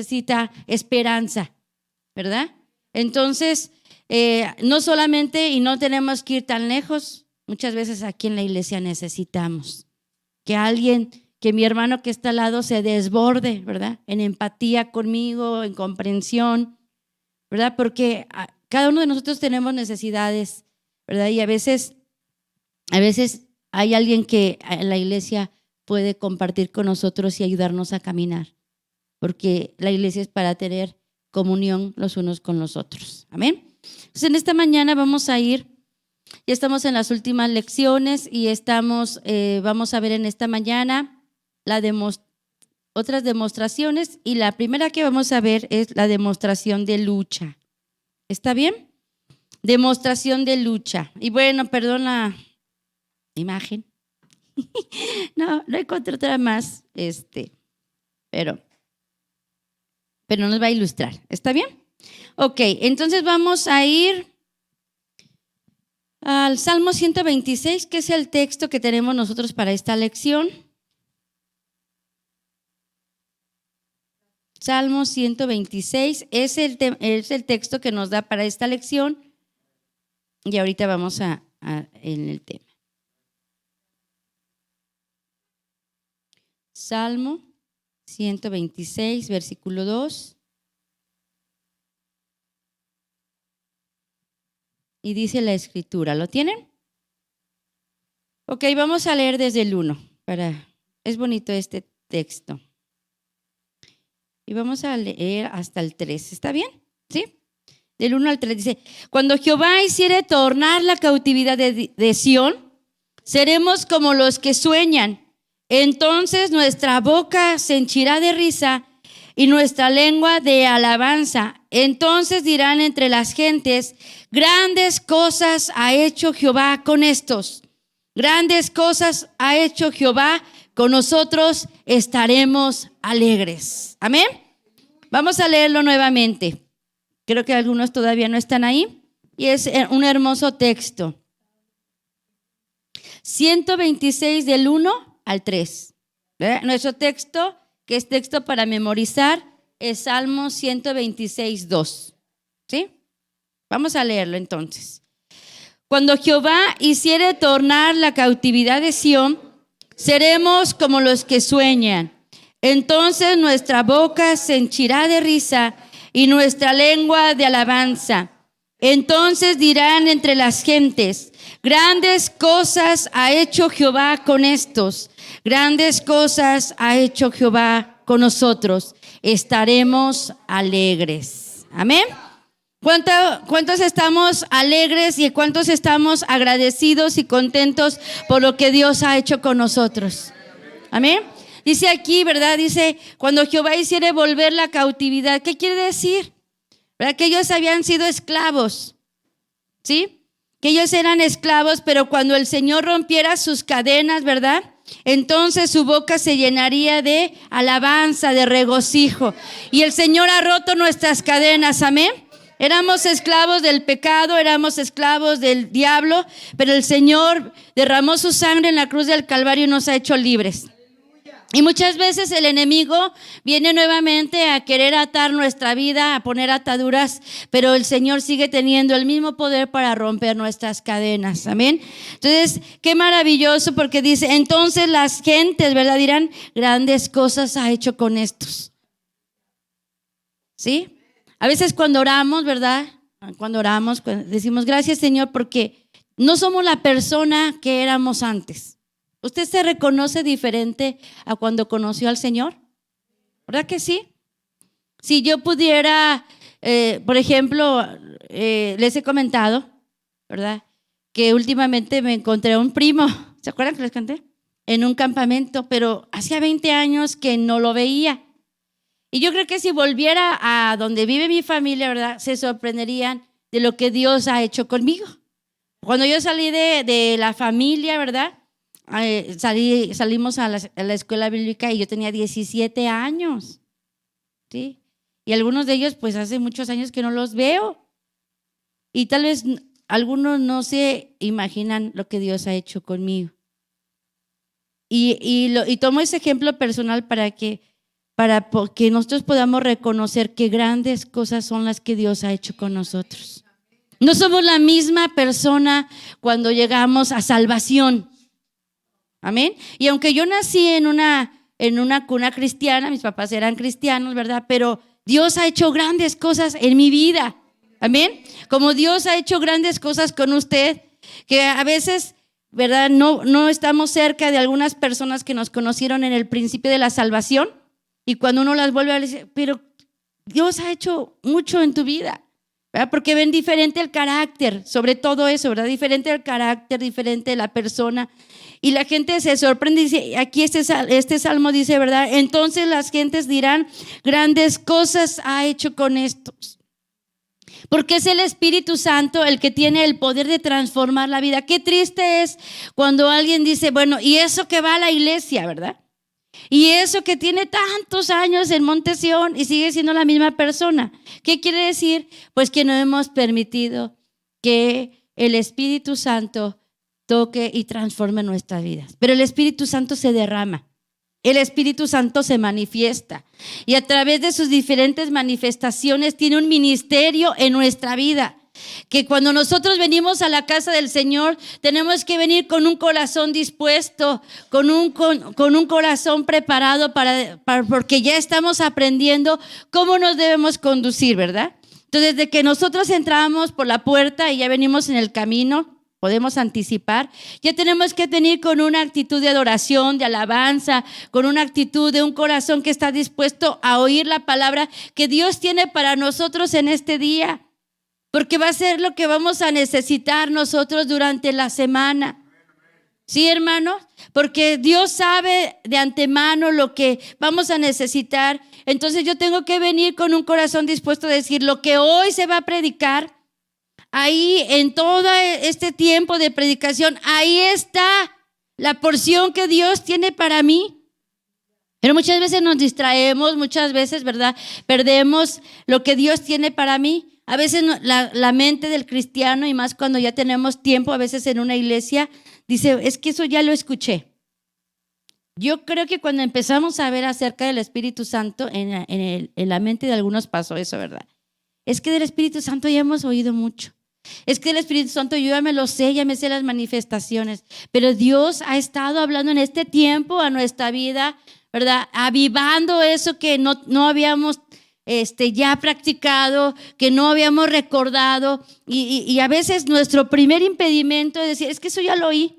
necesita esperanza, ¿verdad? Entonces, no solamente, y no tenemos que ir tan lejos, muchas veces aquí en la iglesia necesitamos que alguien, que mi hermano que está al lado se desborde, ¿verdad? En empatía conmigo, en comprensión, ¿verdad? Porque cada uno de nosotros tenemos necesidades, ¿verdad? Y a veces hay alguien que en la iglesia puede compartir con nosotros y ayudarnos a caminar, porque la iglesia es para tener comunión los unos con los otros. Amén. Entonces en esta mañana vamos a ir, ya estamos en las últimas lecciones y vamos a ver en esta mañana otras demostraciones, y la primera que vamos a ver es la demostración de lucha. ¿Está bien? Demostración de lucha. Y bueno, perdón la imagen. No encontré otra más, pero nos va a ilustrar. ¿Está bien? Ok, entonces vamos a ir al Salmo 126, que es el texto que tenemos nosotros para esta lección. Salmo 126 es el texto que nos da para esta lección, y ahorita vamos en el tema. Salmo 126, versículo 2. Y dice la escritura, ¿lo tienen? Ok, vamos a leer desde el 1. Es bonito este texto. Y vamos a leer hasta el 3. ¿Está bien? ¿Sí? Del 1 al 3 dice: cuando Jehová hiciere tornar la cautividad de Sión, seremos como los que sueñan. Entonces nuestra boca se henchirá de risa y nuestra lengua de alabanza. Entonces dirán entre las gentes: grandes cosas ha hecho Jehová con estos. Grandes cosas ha hecho Jehová con nosotros, estaremos alegres. Amén. Vamos a leerlo nuevamente. Creo que algunos todavía no están ahí. Y es un hermoso texto. 126 del 1 al 3. ¿Verdad? Nuestro texto, que es texto para memorizar, es Salmo 126, 2. ¿Sí? Vamos a leerlo entonces. Cuando Jehová hiciere tornar la cautividad de Sión, seremos como los que sueñan. Entonces nuestra boca se henchirá de risa y nuestra lengua de alabanza. Entonces dirán entre las gentes: grandes cosas ha hecho Jehová con estos. Grandes cosas ha hecho Jehová con nosotros. Estaremos alegres. Amén. ¿Cuántos estamos alegres y cuántos estamos agradecidos y contentos por lo que Dios ha hecho con nosotros? Amén. Dice aquí, ¿verdad? Dice, cuando Jehová hiciere volver la cautividad. ¿Qué quiere decir? ¿Verdad? Que ellos habían sido esclavos, ¿sí? Que ellos eran esclavos, pero cuando el Señor rompiera sus cadenas, ¿verdad? Entonces su boca se llenaría de alabanza, de regocijo. Y el Señor ha roto nuestras cadenas, amén. Éramos esclavos del pecado, éramos esclavos del diablo, pero el Señor derramó su sangre en la cruz del Calvario y nos ha hecho libres. Y muchas veces el enemigo viene nuevamente a querer atar nuestra vida, a poner ataduras, pero el Señor sigue teniendo el mismo poder para romper nuestras cadenas. Amén. Entonces, qué maravilloso, porque dice, entonces las gentes, ¿verdad? Dirán, grandes cosas ha hecho con estos. ¿Sí? A veces cuando oramos, ¿verdad? Cuando decimos gracias, Señor, porque no somos la persona que éramos antes. ¿Usted se reconoce diferente a cuando conoció al Señor? ¿Verdad que sí? Si yo pudiera, por ejemplo, les he comentado, ¿verdad? Que últimamente me encontré a un primo, ¿se acuerdan que les conté? En un campamento, pero hacía 20 años que no lo veía. Y yo creo que si volviera a donde vive mi familia, ¿verdad? Se sorprenderían de lo que Dios ha hecho conmigo. Cuando yo salí de la familia, ¿verdad? Salimos a la escuela bíblica y yo tenía 17 años, ¿sí? Y algunos de ellos pues hace muchos años que no los veo, y tal vez algunos no se imaginan lo que Dios ha hecho conmigo, y tomo ese ejemplo personal para que para que nosotros podamos reconocer qué grandes cosas son las que Dios ha hecho con nosotros. No somos la misma persona cuando llegamos a salvación. Amén. Y aunque yo nací en una cuna cristiana, mis papás eran cristianos, ¿verdad? Pero Dios ha hecho grandes cosas en mi vida. Amén. Como Dios ha hecho grandes cosas con usted, que a veces, ¿verdad? No estamos cerca de algunas personas que nos conocieron en el principio de la salvación, y cuando uno las vuelve a decir, pero Dios ha hecho mucho en tu vida, ¿verdad? Porque ven diferente el carácter, sobre todo eso, ¿verdad? Diferente el carácter, diferente la persona. Y la gente se sorprende y dice, aquí este salmo dice, ¿verdad? Entonces las gentes dirán, grandes cosas ha hecho con estos. Porque es el Espíritu Santo el que tiene el poder de transformar la vida. Qué triste es cuando alguien dice, bueno, y eso que va a la iglesia, ¿verdad? Y eso que tiene tantos años en Monte Sión y sigue siendo la misma persona. ¿Qué quiere decir? Pues que no hemos permitido que el Espíritu Santo toque y transforme nuestras vidas. Pero el Espíritu Santo se derrama, el Espíritu Santo se manifiesta y a través de sus diferentes manifestaciones tiene un ministerio en nuestra vida. Que cuando nosotros venimos a la casa del Señor tenemos que venir con un corazón dispuesto, con un corazón preparado porque ya estamos aprendiendo cómo nos debemos conducir, ¿verdad? Entonces, desde que nosotros entramos por la puerta y ya venimos en el camino, podemos anticipar, ya tenemos que venir con una actitud de adoración, de alabanza, con una actitud de un corazón que está dispuesto a oír la palabra que Dios tiene para nosotros en este día, porque va a ser lo que vamos a necesitar nosotros durante la semana. ¿Sí, hermanos? Porque Dios sabe de antemano lo que vamos a necesitar. Entonces yo tengo que venir con un corazón dispuesto a decir lo que hoy se va a predicar. Ahí en todo este tiempo de predicación, ahí está la porción que Dios tiene para mí. Pero muchas veces nos distraemos, muchas veces, ¿verdad? Perdemos lo que Dios tiene para mí. A veces la mente del cristiano, y más cuando ya tenemos tiempo, a veces en una iglesia, dice, es que eso ya lo escuché. Yo creo que cuando empezamos a ver acerca del Espíritu Santo, en la mente de algunos pasó eso, ¿verdad? Es que del Espíritu Santo ya hemos oído mucho. Es que el Espíritu Santo yo ya me lo sé, ya me sé las manifestaciones, pero Dios ha estado hablando en este tiempo a nuestra vida, ¿verdad? Avivando eso que no habíamos ya practicado, que no habíamos recordado, y a veces nuestro primer impedimento es decir, es que eso ya lo oí,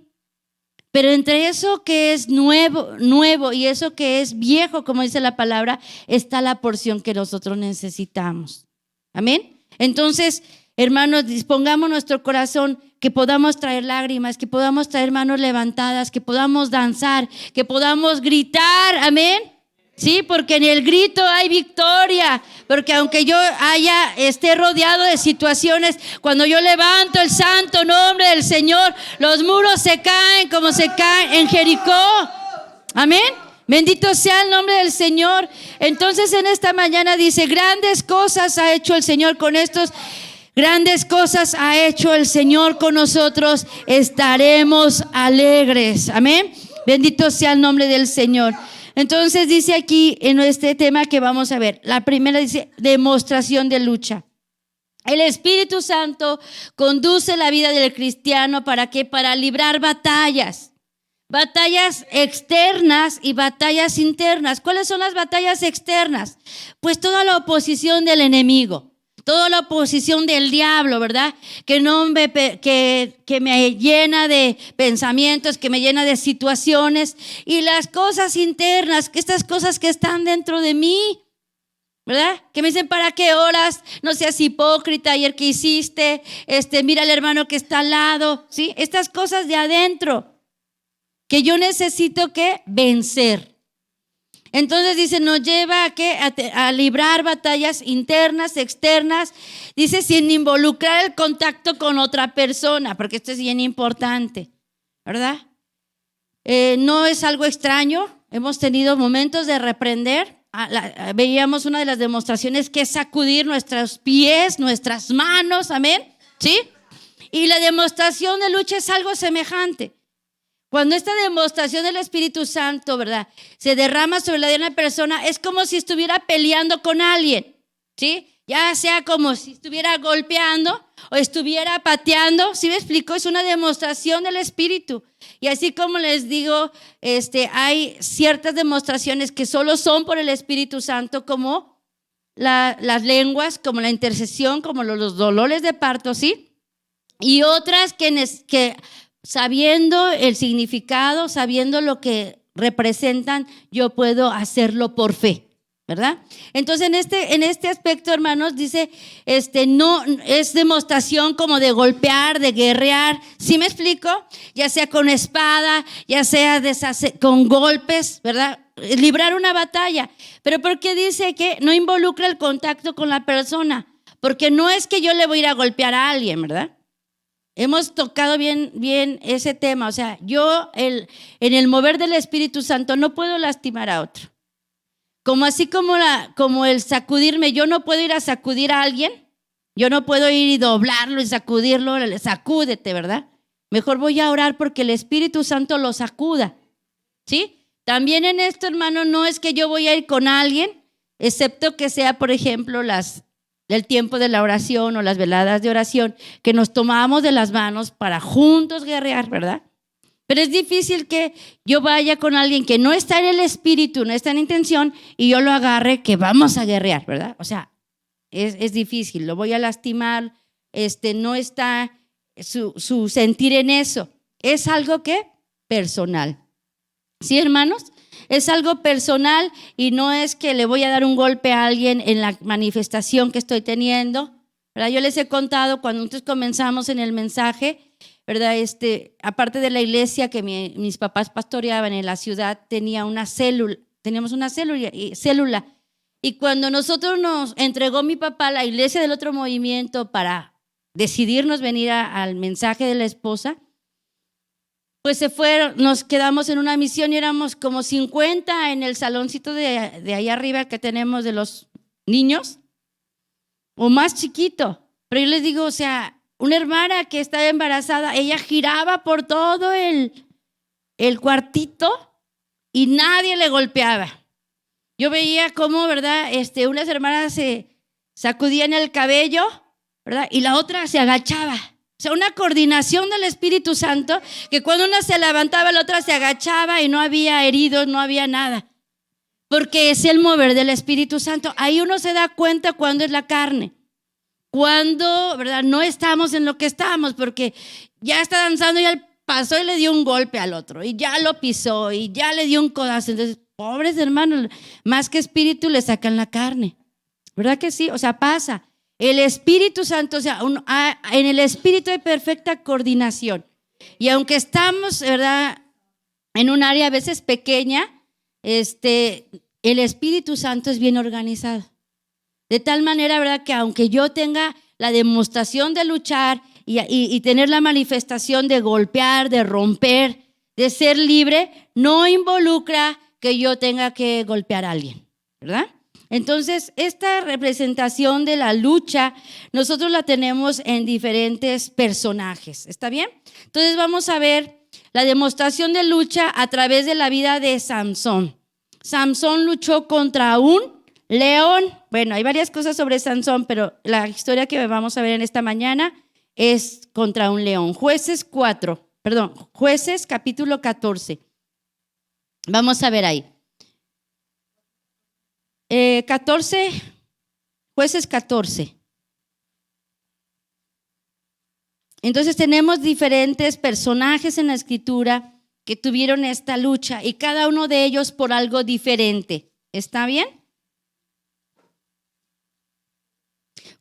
pero entre eso que es nuevo y eso que es viejo, como dice la palabra, está la porción que nosotros necesitamos. Amén. Entonces, hermanos, dispongamos nuestro corazón, que podamos traer lágrimas, que podamos traer manos levantadas, que podamos danzar, que podamos gritar, amén. Sí, porque en el grito hay victoria, porque aunque yo esté rodeado de situaciones, cuando yo levanto el santo nombre del Señor, los muros se caen como se caen en Jericó, amén. Bendito sea el nombre del Señor. Entonces en esta mañana dice, grandes cosas ha hecho el Señor con estos. Grandes cosas ha hecho el Señor con nosotros, estaremos alegres. Amén. Bendito sea el nombre del Señor. Entonces dice aquí en este tema que vamos a ver, la primera dice demostración de lucha. El Espíritu Santo conduce la vida del cristiano ¿para qué? Para librar batallas externas y batallas internas. ¿Cuáles son las batallas externas? Pues toda la oposición del enemigo. Toda la oposición del diablo, ¿verdad? Que me llena de pensamientos, que me llena de situaciones. Y las cosas internas, que estas cosas que están dentro de mí, ¿verdad? Que me dicen, ¿para qué oras? No seas hipócrita, ayer que hiciste, mira al hermano que está al lado, ¿sí? Estas cosas de adentro que yo necesito que vencer. Entonces dice, nos lleva a librar batallas internas, externas, dice sin involucrar el contacto con otra persona, porque esto es bien importante, ¿verdad? No es algo extraño, hemos tenido momentos de reprender, veíamos una de las demostraciones que es sacudir nuestros pies, nuestras manos, amén, ¿sí? Y la demostración de lucha es algo semejante. Cuando esta demostración del Espíritu Santo, ¿verdad?, se derrama sobre la de una persona, es como si estuviera peleando con alguien, ¿sí? Ya sea como si estuviera golpeando o estuviera pateando, ¿sí me explico? Es una demostración del Espíritu. Y así como les digo, hay ciertas demostraciones que solo son por el Espíritu Santo, como las lenguas, como la intercesión, como los dolores de parto, ¿sí? Y otras que sabiendo el significado, sabiendo lo que representan, yo puedo hacerlo por fe, ¿verdad? Entonces en este aspecto, hermanos, dice, no es demostración como de golpear, de guerrear, ¿sí me explico? Ya sea con espada, ya sea con golpes, ¿verdad? Librar una batalla. Pero ¿por qué dice que no involucra el contacto con la persona? Porque no es que yo le voy a ir a golpear a alguien, ¿verdad? Hemos tocado bien ese tema. O sea, yo en el mover del Espíritu Santo no puedo lastimar a otro. Como así como el sacudirme, yo no puedo ir a sacudir a alguien. Yo no puedo ir y doblarlo y sacudirlo. Sacúdete, ¿verdad? Mejor voy a orar porque el Espíritu Santo lo sacuda, ¿sí? También en esto, hermano, no es que yo voy a ir con alguien, excepto que sea, por ejemplo, el tiempo de la oración o las veladas de oración, que nos tomamos de las manos para juntos guerrear, ¿verdad? Pero es difícil que yo vaya con alguien que no está en el espíritu, no está en intención, y yo lo agarre que vamos a guerrear, ¿verdad? O sea, es difícil, lo voy a lastimar, no está su sentir en eso. Es algo que personal. ¿Sí, hermanos? Es algo personal y no es que le voy a dar un golpe a alguien en la manifestación que estoy teniendo, ¿verdad? Yo les he contado cuando nosotros comenzamos en el mensaje, ¿verdad? Aparte de la iglesia que mis papás pastoreaban en la ciudad, teníamos una célula. Y cuando nosotros nos entregó mi papá a la iglesia del otro movimiento para decidirnos venir al mensaje de la esposa, pues se fueron, nos quedamos en una misión y éramos como 50 en el saloncito de ahí arriba que tenemos de los niños, o más chiquito. Pero yo les digo, o sea, una hermana que estaba embarazada, ella giraba por todo el cuartito y nadie le golpeaba. Yo veía cómo, ¿verdad? Unas hermanas se sacudían el cabello, ¿verdad? Y la otra se agachaba. O sea, una coordinación del Espíritu Santo, que cuando una se levantaba, la otra se agachaba y no había heridos, no había nada. Porque es el mover del Espíritu Santo. Ahí uno se da cuenta cuando es la carne. Cuando, ¿verdad? No estamos en lo que estamos, porque ya está danzando y él pasó y le dio un golpe al otro, y ya lo pisó, y ya le dio un codazo. Entonces, pobres hermanos, más que espíritu le sacan la carne. ¿Verdad que sí? O sea, pasa. El Espíritu Santo, o sea, en el Espíritu hay perfecta coordinación. Y aunque estamos, ¿verdad?, en un área a veces pequeña, el Espíritu Santo es bien organizado. De tal manera, ¿verdad?, que aunque yo tenga la demostración de luchar y tener la manifestación de golpear, de romper, de ser libre, no involucra que yo tenga que golpear a alguien, ¿verdad? Entonces, esta representación de la lucha, nosotros la tenemos en diferentes personajes, ¿está bien? Entonces vamos a ver la demostración de lucha a través de la vida de Sansón. Sansón luchó contra un león. Bueno, hay varias cosas sobre Sansón, pero la historia que vamos a ver en esta mañana es contra un león. Jueces capítulo 14. Vamos a ver ahí. 14, jueces 14. Entonces tenemos diferentes personajes en la escritura que tuvieron esta lucha y cada uno de ellos por algo diferente. ¿Está bien?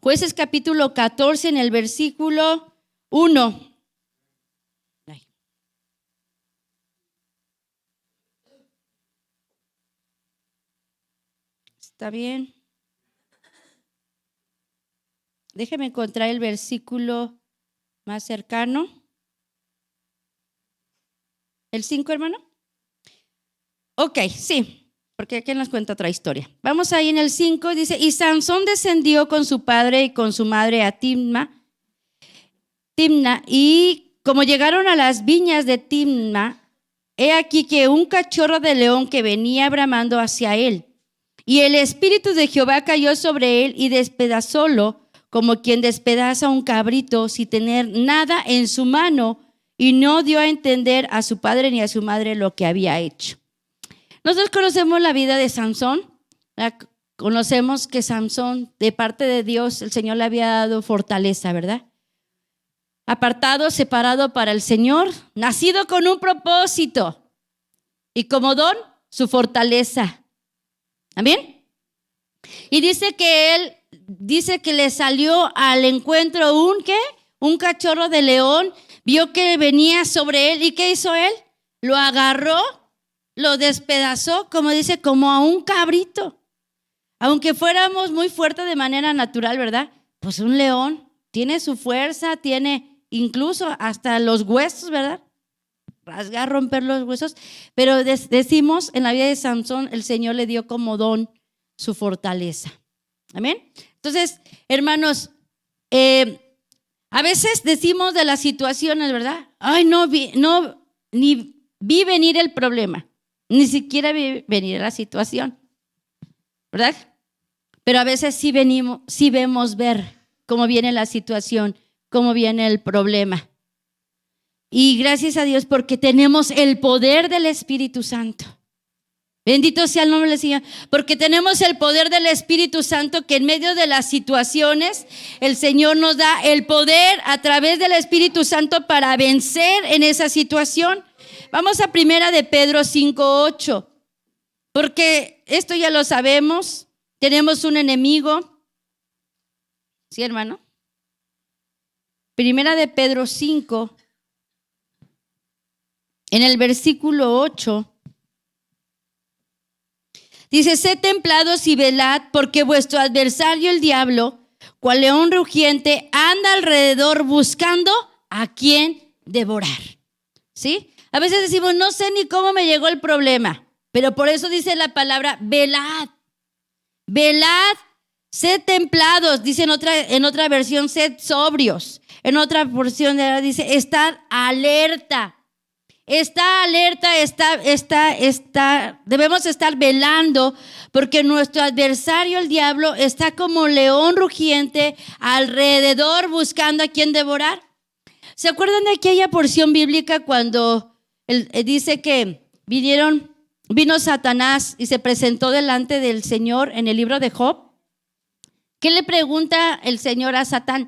Jueces capítulo 14 en el versículo 1. ¿Está bien? Déjeme encontrar el versículo más cercano. ¿El 5, hermano? Ok, sí, porque aquí nos cuenta otra historia. Vamos ahí en el 5, dice, y Sansón descendió con su padre y con su madre a Timna, y como llegaron a las viñas de Timna, he aquí que un cachorro de león que venía bramando hacia él. Y el espíritu de Jehová cayó sobre él y despedazólo como quien despedaza un cabrito sin tener nada en su mano, y no dio a entender a su padre ni a su madre lo que había hecho. Nosotros conocemos la vida de Sansón. Conocemos que Sansón, de parte de Dios, el Señor le había dado fortaleza, ¿verdad? Apartado, separado para el Señor, nacido con un propósito y como don, su fortaleza. ¿Amén? Y dice que le salió al encuentro un cachorro de león, vio que venía sobre él, ¿y qué hizo él? Lo agarró, lo despedazó, como dice, como a un cabrito. Aunque fuéramos muy fuertes de manera natural, ¿verdad? Pues un león tiene su fuerza, tiene incluso hasta los huesos, ¿verdad? Rasgar, romper los huesos. Pero decimos, en la vida de Sansón, el Señor le dio como don su fortaleza. Amén. Entonces, hermanos, a veces decimos de las situaciones, ¿verdad? Ay, ni vi venir el problema, ni siquiera vi venir la situación, ¿verdad? Pero a veces sí vemos ver cómo viene la situación, cómo viene el problema. Y gracias a Dios porque tenemos el poder del Espíritu Santo. Bendito sea el nombre del Señor, porque tenemos el poder del Espíritu Santo, que en medio de las situaciones el Señor nos da el poder a través del Espíritu Santo para vencer en esa situación. Vamos a primera de Pedro 5:8, porque esto ya lo sabemos, tenemos un enemigo. ¿Sí, hermano? Primera de Pedro 5, en el versículo 8. Dice: sed templados y velad, porque vuestro adversario el diablo, cual león rugiente, anda alrededor buscando a quien devorar. ¿Sí? A veces decimos, no sé ni cómo me llegó el problema, pero por eso dice la palabra velad. Velad, sed templados, dice en otra versión, sed sobrios. En otra porción dice, estad alerta. Está alerta, debemos estar velando, porque nuestro adversario, el diablo, está como león rugiente alrededor buscando a quien devorar. ¿Se acuerdan de aquella porción bíblica cuando dice que vino Satanás y se presentó delante del Señor en el libro de Job? ¿Qué le pregunta el Señor a Satanás?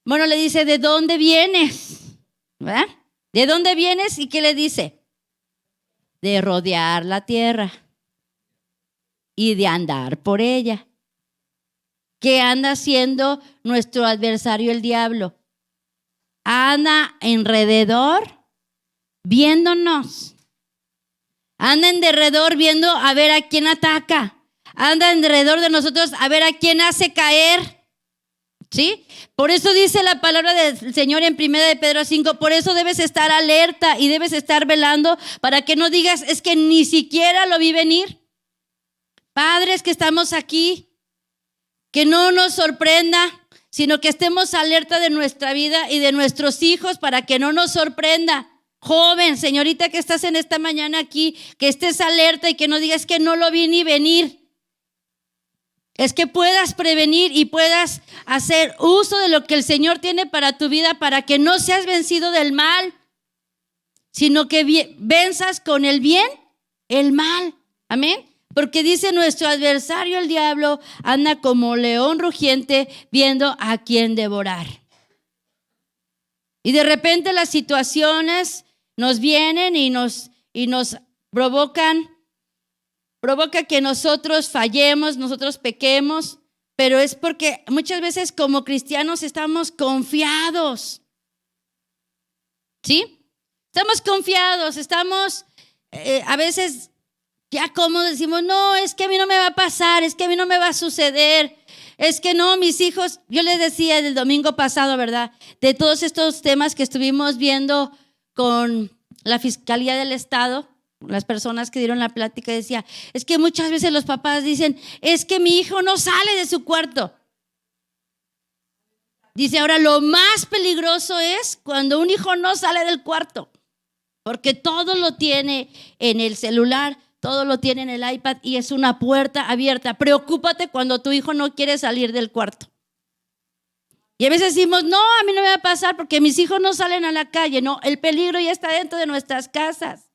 Bueno, le dice, ¿de dónde vienes? ¿Verdad? ¿De dónde vienes? ¿Y qué le dice? De rodear la tierra y de andar por ella. ¿Qué anda haciendo nuestro adversario el diablo? Anda alrededor viéndonos. Anda en derredor viendo a ver a quién ataca. Anda en derredor de nosotros a ver a quién hace caer. ¿Sí? Por eso dice la palabra del Señor en 1 de Pedro 5, por eso debes estar alerta y debes estar velando para que no digas, es que ni siquiera lo vi venir. Padres que estamos aquí, que no nos sorprenda, sino que estemos alerta de nuestra vida y de nuestros hijos para que no nos sorprenda. Joven, señorita que estás en esta mañana aquí, que estés alerta y que no digas que no lo vi ni venir. Es que puedas prevenir y puedas hacer uso de lo que el Señor tiene para tu vida, para que no seas vencido del mal, sino que venzas con el bien el mal. Amén. Porque dice, nuestro adversario el diablo anda como león rugiente viendo a quién devorar. Y de repente las situaciones nos vienen y nos provoca que nosotros fallemos, nosotros pequemos, pero es porque muchas veces como cristianos estamos confiados. ¿Sí? Estamos confiados, a veces ya como decimos, no, es que a mí no me va a pasar, es que a mí no me va a suceder, es que no, mis hijos, yo les decía el domingo pasado, ¿verdad? De todos estos temas que estuvimos viendo con la Fiscalía del Estado, las personas que dieron la plática, decía, es que muchas veces los papás dicen, es que mi hijo no sale de su cuarto. Dice, ahora lo más peligroso es cuando un hijo no sale del cuarto. porque todo lo tiene en el celular, todo lo tiene en el iPad y es una puerta abierta. Preocúpate cuando tu hijo no quiere salir del cuarto. Y a veces decimos, no, a mí no me va a pasar porque mis hijos no salen a la calle. No, el peligro ya está dentro de nuestras casas.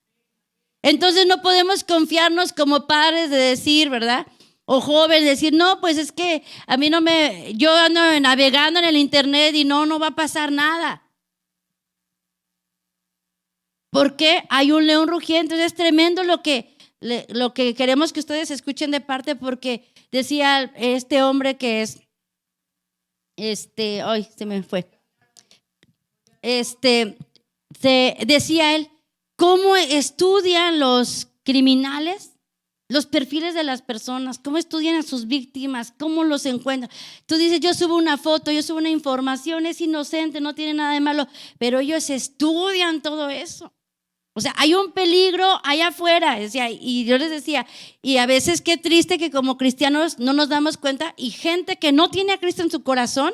Entonces no podemos confiarnos como padres de decir, ¿verdad? O jóvenes decir, no, pues es que a mí yo ando navegando en el internet y no va a pasar nada. Porque hay un león rugiente. Entonces es tremendo lo que queremos que ustedes escuchen de parte, porque decía este hombre que es, ay, se me fue. Decía él, ¿cómo estudian los criminales los perfiles de las personas? ¿Cómo estudian a sus víctimas? ¿Cómo los encuentran? Tú dices, yo subo una foto, yo subo una información, es inocente, no tiene nada de malo, pero ellos estudian todo eso. O sea, hay un peligro allá afuera, decía, y yo les decía, y a veces qué triste que como cristianos no nos damos cuenta, y gente que no tiene a Cristo en su corazón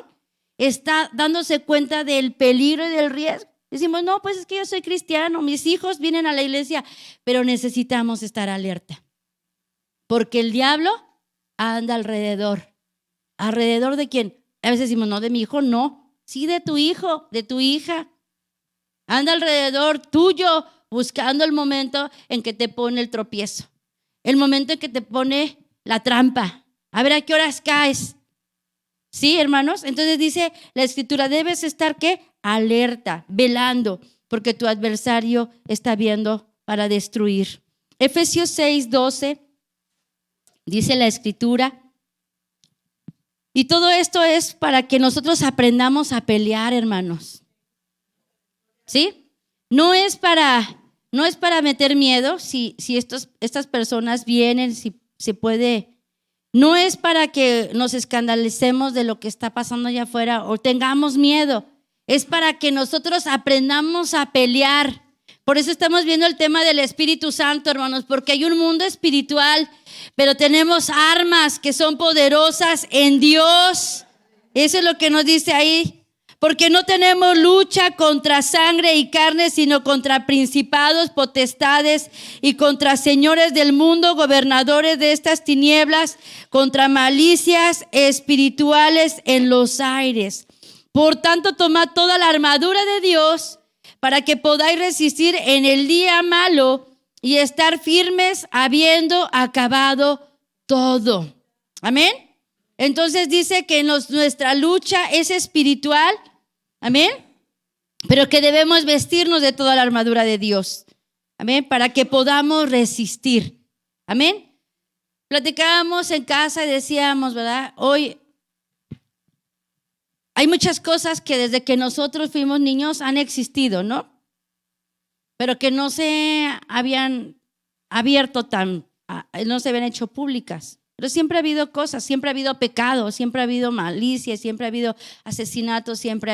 está dándose cuenta del peligro y del riesgo. Decimos, no, pues es que yo soy cristiano, mis hijos vienen a la iglesia, pero necesitamos estar alerta, porque el diablo anda alrededor. ¿Alrededor de quién? A veces decimos, no, de mi hijo, no, sí de tu hijo, de tu hija. Anda alrededor tuyo, buscando el momento en que te pone el tropiezo, el momento en que te pone la trampa. A ver a qué horas caes. ¿Sí, hermanos? Entonces dice la Escritura, debes estar, ¿qué? Alerta, velando, porque tu adversario está viendo para destruir. Efesios 6:12 dice la Escritura, y todo esto es para que nosotros aprendamos a pelear, hermanos. ¿Sí? No es para meter miedo, si estas personas vienen, si se puede. No es para que nos escandalicemos de lo que está pasando allá afuera o tengamos miedo. Es para que nosotros aprendamos a pelear. Por eso estamos viendo el tema del Espíritu Santo, hermanos, porque hay un mundo espiritual, pero tenemos armas que son poderosas en Dios. Eso es lo que nos dice ahí. Porque no tenemos lucha contra sangre y carne, sino contra principados, potestades y contra señores del mundo, gobernadores de estas tinieblas, contra malicias espirituales en los aires. Por tanto, tomad toda la armadura de Dios para que podáis resistir en el día malo y estar firmes habiendo acabado todo. Amén. Entonces dice que nuestra lucha es espiritual. Amén. Pero que debemos vestirnos de toda la armadura de Dios. Amén. Para que podamos resistir. Amén. Platicábamos en casa y decíamos, ¿verdad? Hoy hay muchas cosas que desde que nosotros fuimos niños han existido, ¿no? Pero que no se habían abierto no se habían hecho públicas. Pero siempre ha habido cosas, siempre ha habido pecado, siempre ha habido malicia, siempre ha habido asesinatos, siempre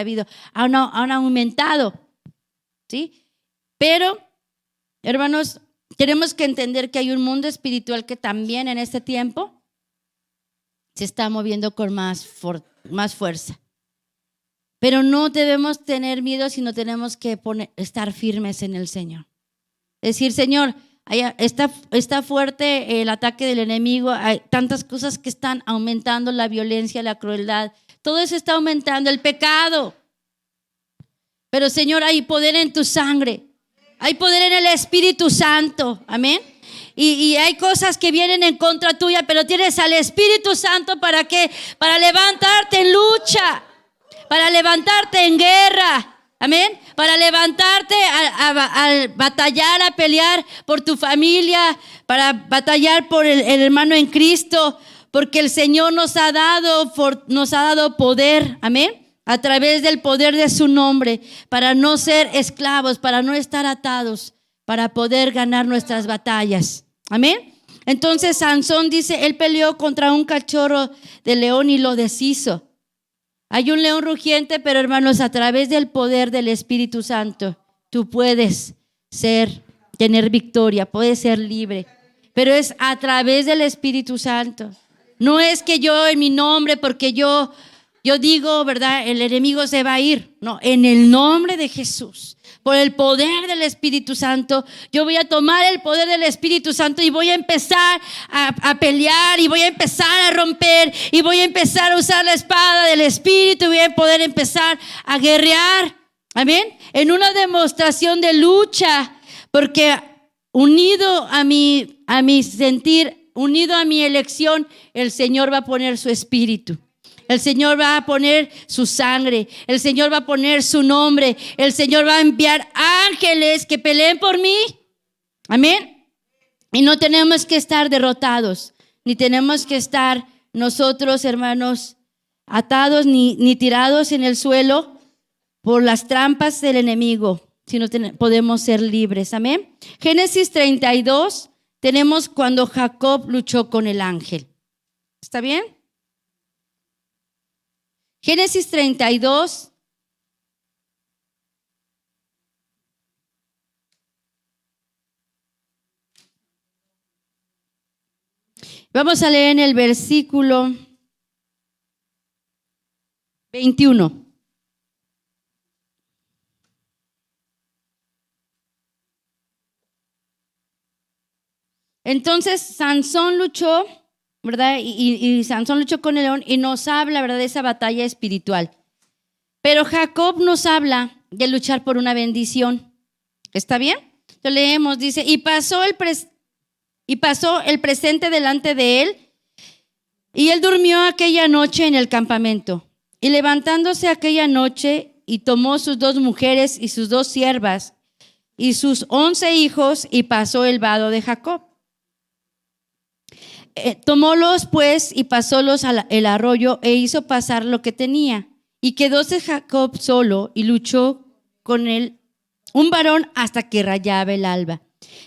han aumentado, ¿sí? Pero, hermanos, tenemos que entender que hay un mundo espiritual que también en este tiempo se está moviendo con más fuerza. Pero no debemos tener miedo, sino tenemos que estar firmes en el Señor. Decir, Señor, está fuerte el ataque del enemigo, hay tantas cosas que están aumentando, la violencia, la crueldad, todo eso está aumentando, el pecado. Pero Señor, hay poder en tu sangre, hay poder en el Espíritu Santo, amén. Y hay cosas que vienen en contra tuya, pero tienes al Espíritu Santo ¿para qué? Para levantarte en lucha, para levantarte en guerra. Amén. Para levantarte a batallar, a pelear por tu familia, para batallar por el hermano en Cristo, porque el Señor nos ha dado poder, amén, a través del poder de su nombre, para no ser esclavos, para no estar atados, para poder ganar nuestras batallas, amén. Entonces Sansón dice, él peleó contra un cachorro de león y lo deshizo. Hay un león rugiente, pero hermanos, a través del poder del Espíritu Santo, tú puedes tener victoria, puedes ser libre. Pero es a través del Espíritu Santo. No es que yo en mi nombre, porque yo yo digo, ¿verdad? El enemigo se va a ir. No, en el nombre de Jesús, por el poder del Espíritu Santo, yo voy a tomar el poder del Espíritu Santo y voy a empezar a pelear y voy a empezar a romper y voy a empezar a usar la espada del Espíritu y voy a poder empezar a guerrear. Amén. En una demostración de lucha, porque unido a mi sentir, unido a mi elección, el Señor va a poner su espíritu. El Señor va a poner su sangre. El Señor va a poner su nombre. El Señor va a enviar ángeles que peleen por mí. Amén. Y no tenemos que estar derrotados, ni tenemos que estar nosotros, hermanos, atados ni tirados en el suelo por las trampas del enemigo, sino podemos ser libres. Amén. Génesis 32, tenemos cuando Jacob luchó con el ángel. ¿Está bien? Génesis 32. Vamos a leer en el versículo 21. Entonces Sansón luchó, ¿verdad? Y Sansón luchó con el león y nos habla, ¿verdad?, de esa batalla espiritual. Pero Jacob nos habla de luchar por una bendición. ¿Está bien? Lo leemos, dice, y pasó el presente delante de él, y él durmió aquella noche en el campamento. Y levantándose aquella noche, y tomó sus 2 mujeres y sus 2 siervas, y sus 11 hijos, y pasó el vado de Jacob. Tomólos pues y pasólos el arroyo e hizo pasar lo que tenía. Y quedóse Jacob solo y luchó con él un varón hasta que rayaba el alba.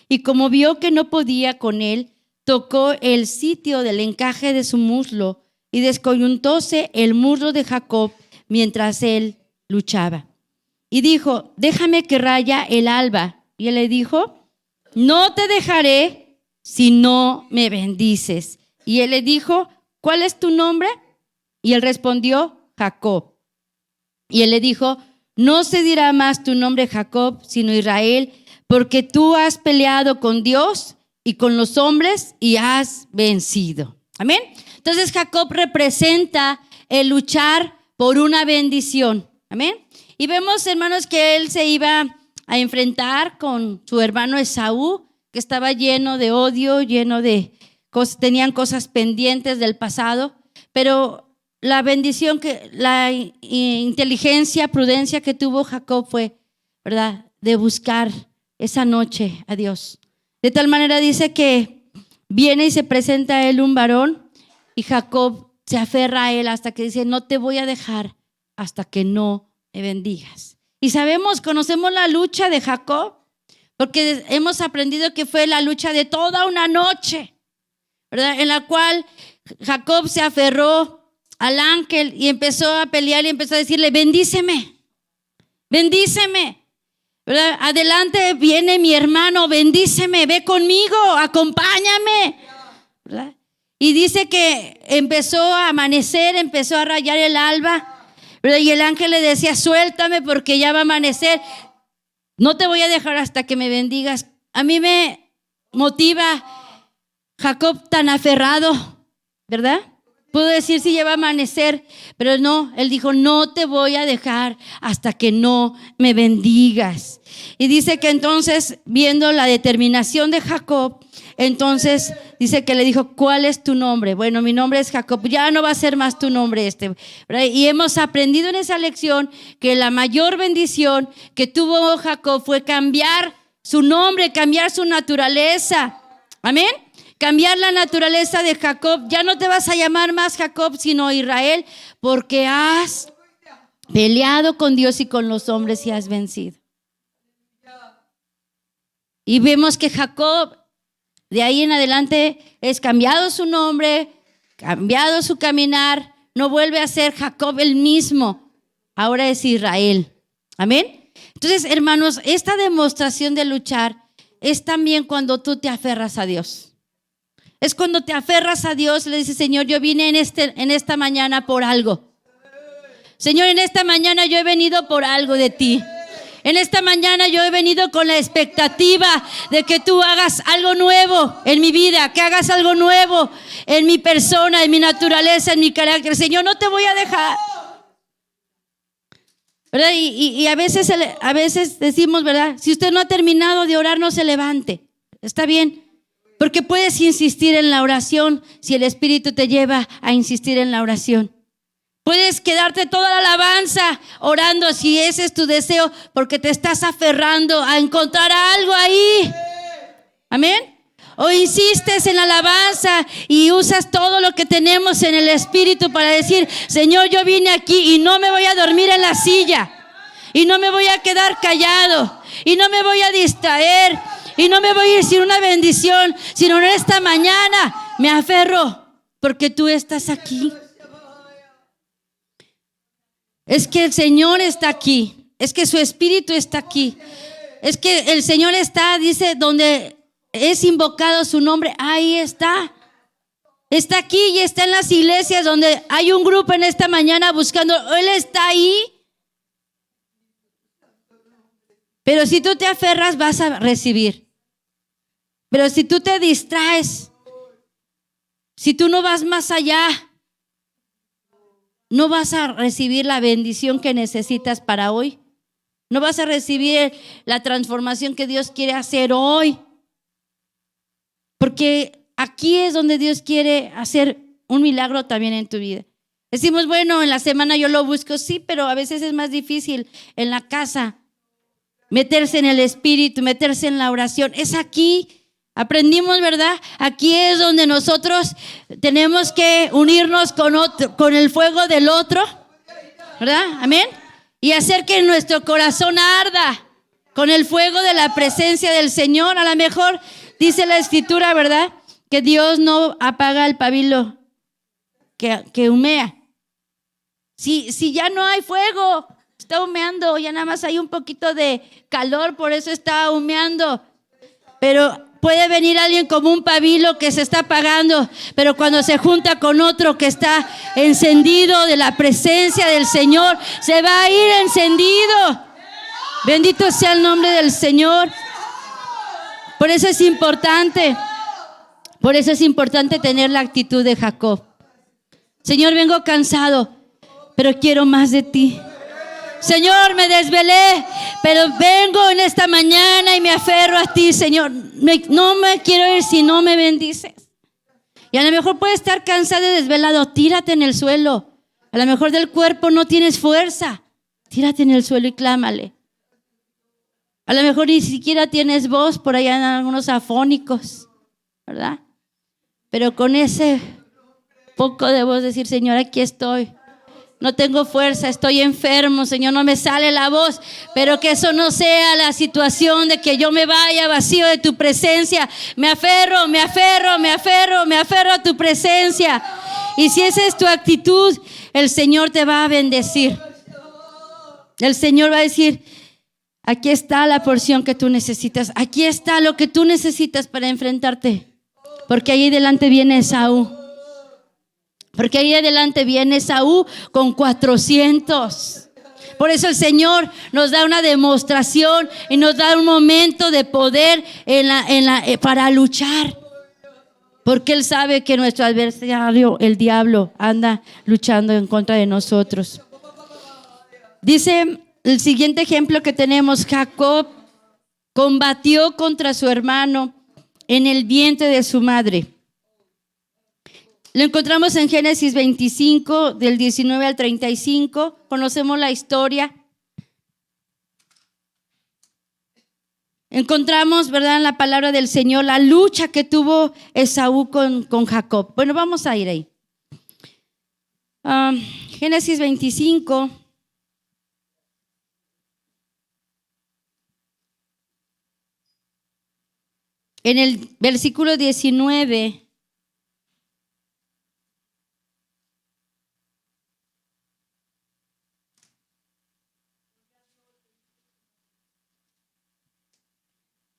Y como vio que no podía con él, tocó el sitio del encaje de su muslo y descoyuntóse el muslo de Jacob mientras él luchaba. Y dijo, déjame que raya el alba. Y él le dijo, no te dejaré si no me bendices. Y él le dijo, ¿cuál es tu nombre? Y él respondió, Jacob. Y él le dijo, no se dirá más tu nombre Jacob, sino Israel, porque tú has peleado con Dios y con los hombres y has vencido. Amén. Entonces Jacob representa el luchar por una bendición. Amén. Y vemos, hermanos, que él se iba a enfrentar con su hermano Esaú, que estaba lleno de odio, lleno de cosas, tenían cosas pendientes del pasado, pero la bendición, la inteligencia, prudencia que tuvo Jacob fue, ¿verdad?, de buscar esa noche a Dios. De tal manera dice que viene y se presenta a él un varón y Jacob se aferra a él hasta que dice, no te voy a dejar hasta que no me bendigas. Y conocemos la lucha de Jacob, porque hemos aprendido que fue la lucha de toda una noche, ¿verdad?, en la cual Jacob se aferró al ángel y empezó a pelear y empezó a decirle, bendíceme, bendíceme, ¿verdad? Adelante viene mi hermano, bendíceme, ve conmigo, acompáñame, ¿verdad? Y dice que empezó a amanecer, empezó a rayar el alba, ¿verdad? Y el ángel le decía, suéltame porque ya va a amanecer. No te voy a dejar hasta que me bendigas. A mí me motiva Jacob tan aferrado, ¿verdad? Puedo decir si lleva a amanecer, pero no, él dijo, no te voy a dejar hasta que no me bendigas. Y dice que entonces, viendo la determinación de Jacob, entonces dice que le dijo, ¿cuál es tu nombre? Bueno, mi nombre es Jacob, ya no va a ser más tu nombre ¿verdad? Y hemos aprendido en esa lección que la mayor bendición que tuvo Jacob fue cambiar su nombre, cambiar su naturaleza. Amén. Cambiar la naturaleza de Jacob. Ya no te vas a llamar más Jacob, sino Israel, porque has peleado con Dios y con los hombres y has vencido. Y vemos que Jacob, de ahí en adelante, es cambiado su nombre, cambiado su caminar, no vuelve a ser Jacob el mismo, ahora es Israel. Amén. Entonces, hermanos, esta demostración de luchar es también cuando tú te aferras a Dios. Es cuando te aferras a Dios y le dices, Señor, yo vine en esta mañana por algo. Señor, en esta mañana yo he venido por algo de ti. En esta mañana yo he venido con la expectativa de que tú hagas algo nuevo en mi vida, que hagas algo nuevo en mi persona, en mi naturaleza, en mi carácter. Señor, no te voy a dejar. ¿Verdad? Y a veces decimos, ¿verdad? Si usted no ha terminado de orar, no se levante. Está bien, porque puedes insistir en la oración si el Espíritu te lleva a insistir en la oración. Puedes quedarte toda la alabanza orando si ese es tu deseo, porque te estás aferrando a encontrar algo ahí. Amén. O insistes en la alabanza y usas todo lo que tenemos en el Espíritu para decir, Señor, yo vine aquí y no me voy a dormir en la silla, y no me voy a quedar callado, y no me voy a distraer, y no me voy a ir sin una bendición, sino en esta mañana me aferro porque tú estás aquí. Es que el Señor está aquí, es que su Espíritu está aquí, es que el Señor está, dice, donde es invocado su nombre, ahí está. Está aquí y está en las iglesias donde hay un grupo en esta mañana buscando, Él está ahí. Pero si tú te aferras vas a recibir. Pero si tú te distraes, si tú no vas más allá, no vas a recibir la bendición que necesitas para hoy. No vas a recibir la transformación que Dios quiere hacer hoy. Porque aquí es donde Dios quiere hacer un milagro también en tu vida. Decimos, bueno, en la semana yo lo busco, sí, pero a veces es más difícil en la casa. Meterse en el Espíritu, meterse en la oración. Es aquí. Aprendimos, ¿verdad? Aquí es donde nosotros tenemos que unirnos con el fuego del otro, ¿verdad? Amén. Y hacer que nuestro corazón arda con el fuego de la presencia del Señor. A lo mejor dice la Escritura, ¿verdad? Que Dios no apaga el pabilo que humea. Si ya no hay fuego, está humeando, ya nada más hay un poquito de calor, por eso está humeando. Pero puede venir alguien como un pabilo que se está apagando, pero cuando se junta con otro que está encendido de la presencia del Señor, se va a ir encendido. Bendito sea el nombre del Señor. Por eso es importante tener la actitud de Jacob. Señor, vengo cansado, pero quiero más de ti. Señor, me desvelé, pero vengo en esta mañana y me aferro a ti, Señor. No me quiero ir si no me bendices. Y a lo mejor puedes estar cansado y desvelado. Tírate en el suelo. A lo mejor del cuerpo no tienes fuerza. Tírate en el suelo y clámale. A lo mejor ni siquiera tienes voz, por allá en algunos afónicos, ¿verdad? Pero con ese poco de voz decir, Señor, aquí estoy. No tengo fuerza, estoy enfermo, Señor, no me sale la voz, pero que eso no sea la situación de que yo me vaya vacío de tu presencia. Me aferro a tu presencia. Y si esa es tu actitud, el Señor te va a bendecir. El Señor va a decir, aquí está la porción que tú necesitas, aquí está lo que tú necesitas para enfrentarte. Porque ahí delante viene Esaú. Porque ahí adelante viene Esaú con 400. Por eso el Señor nos da una demostración y nos da un momento de poder para luchar. Porque Él sabe que nuestro adversario, el diablo, anda luchando en contra de nosotros. Dice el siguiente ejemplo que tenemos: Jacob combatió contra su hermano en el vientre de su madre. Lo encontramos en Génesis 25, del 19 al 35. Conocemos la historia. Encontramos, ¿verdad?, en la palabra del Señor, la lucha que tuvo Esaú con Jacob. Bueno, vamos a ir ahí. Génesis 25. En el versículo 19.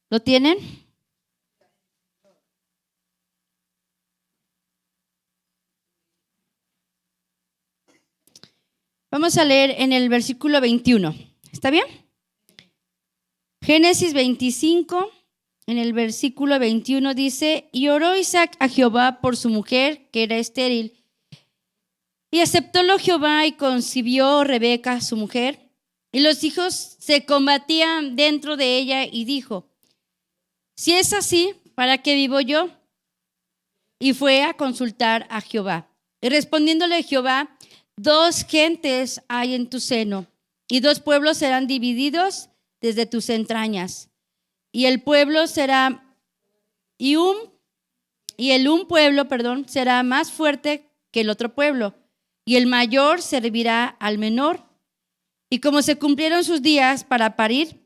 ¿Lo tienen? Vamos a leer en el versículo 21. ¿Está bien? Génesis 25, en el versículo 21 dice: y oró Isaac a Jehová por su mujer, que era estéril. Y aceptólo Jehová y concibió Rebeca, su mujer. Y los hijos se combatían dentro de ella y dijo: si es así, ¿para qué vivo yo? Y fue a consultar a Jehová. Y respondiéndole Jehová: 2 gentes hay en tu seno, y 2 pueblos serán divididos desde tus entrañas. Y el pueblo será, y el un pueblo, será más fuerte que el otro pueblo, y el mayor servirá al menor. Y como se cumplieron sus días para parir,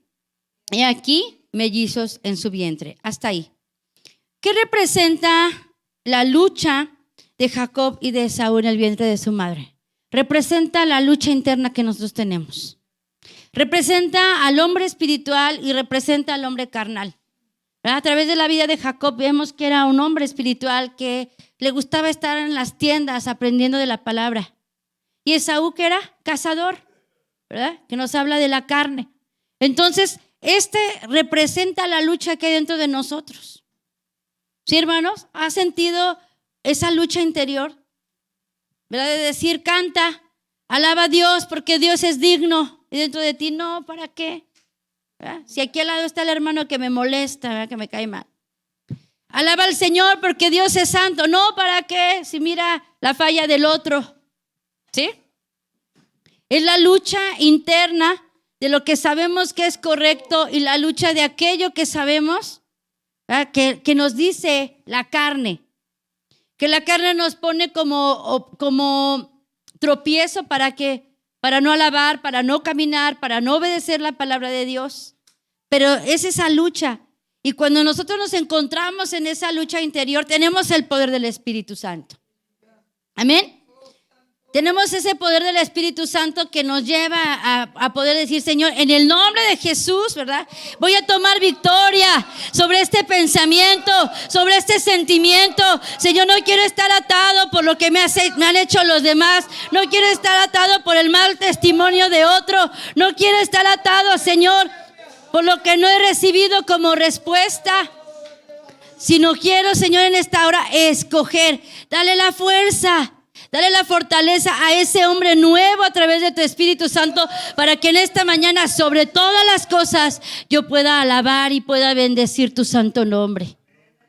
he aquí mellizos en su vientre. Hasta ahí. ¿Qué representa la lucha de Jacob y de Esaú en el vientre de su madre? Representa la lucha interna que nosotros tenemos. Representa al hombre espiritual y representa al hombre carnal. A través de la vida de Jacob vemos que era un hombre espiritual que le gustaba estar en las tiendas aprendiendo de la palabra. Y Esaú, que era cazador, ¿verdad? Que nos habla de la carne. Entonces, representa la lucha que hay dentro de nosotros. ¿Sí, hermanos? ¿Has sentido esa lucha interior? ¿Verdad? De decir, canta, alaba a Dios porque Dios es digno. Y dentro de ti, no, ¿para qué? ¿Verdad? Si aquí al lado está el hermano que me molesta, ¿verdad? Que me cae mal. Alaba al Señor porque Dios es santo. No, ¿para qué? Si mira la falla del otro. ¿Sí? Es la lucha interna de lo que sabemos que es correcto y la lucha de aquello que sabemos, que nos dice la carne. Que la carne nos pone como tropiezo para no alabar, para no caminar, para no obedecer la palabra de Dios. Pero es esa lucha. Y cuando nosotros nos encontramos en esa lucha interior, tenemos el poder del Espíritu Santo. Amén. Tenemos ese poder del Espíritu Santo que nos lleva a poder decir, Señor, en el nombre de Jesús, ¿verdad? Voy a tomar victoria sobre este pensamiento, sobre este sentimiento. Señor, no quiero estar atado por lo que me han hecho los demás. No quiero estar atado por el mal testimonio de otro. No quiero estar atado, Señor, por lo que no he recibido como respuesta. Sino quiero, Señor, en esta hora escoger. Dale la fuerza. Dale la fortaleza a ese hombre nuevo a través de tu Espíritu Santo para que en esta mañana, sobre todas las cosas, yo pueda alabar y pueda bendecir tu santo nombre.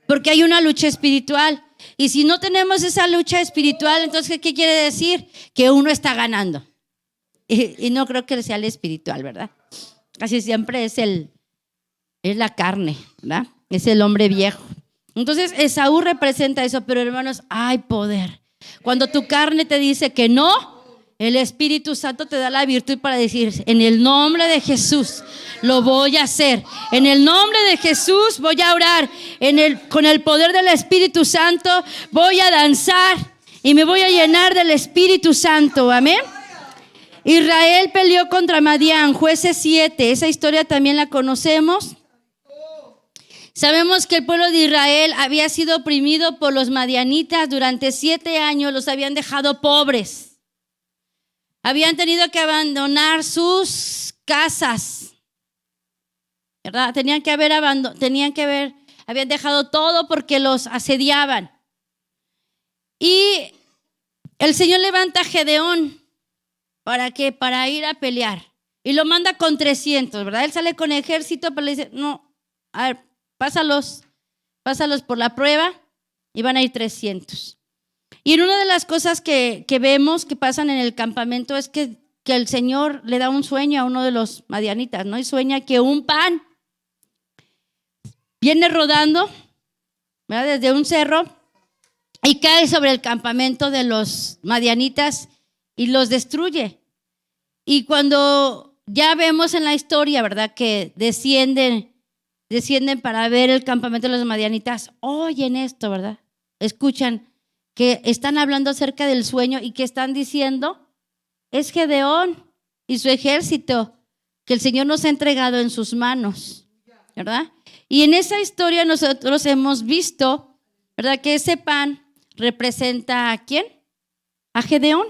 Porque hay una lucha espiritual. Y si no tenemos esa lucha espiritual, entonces, ¿qué quiere decir? Que uno está ganando. Y no creo que sea el espiritual, ¿verdad? Casi siempre es la carne, ¿verdad? Es el hombre viejo. Entonces, Esaú representa eso, pero hermanos, hay poder. Cuando tu carne te dice que no, el Espíritu Santo te da la virtud para decir, en el nombre de Jesús lo voy a hacer. En el nombre de Jesús voy a orar. Con el poder del Espíritu Santo voy a danzar y me voy a llenar del Espíritu Santo. Amén. Israel peleó contra Madián, Jueces 7. Esa historia también la conocemos. Sabemos que el pueblo de Israel había sido oprimido por los madianitas durante 7 años, los habían dejado pobres. Habían tenido que abandonar sus casas, ¿verdad? Habían dejado todo porque los asediaban. Y el Señor levanta a Gedeón, ¿para qué? Para ir a pelear. Y lo manda con 300, ¿verdad? Él sale con ejército, pero le dice, no, a ver, pásalos por la prueba y van a ir 300. Y en una de las cosas que vemos que pasan en el campamento es que el Señor le da un sueño a uno de los madianitas, ¿no? Y sueña que un pan viene rodando, ¿verdad? Desde un cerro y cae sobre el campamento de los madianitas y los destruye. Y cuando ya vemos en la historia, ¿verdad? Que descienden para ver el campamento de los madianitas, oyen esto, ¿verdad? Escuchan que están hablando acerca del sueño y que están diciendo, es Gedeón y su ejército que el Señor nos ha entregado en sus manos, ¿verdad? Y en esa historia nosotros hemos visto, ¿verdad? Que ese pan representa ¿a quién? A Gedeón.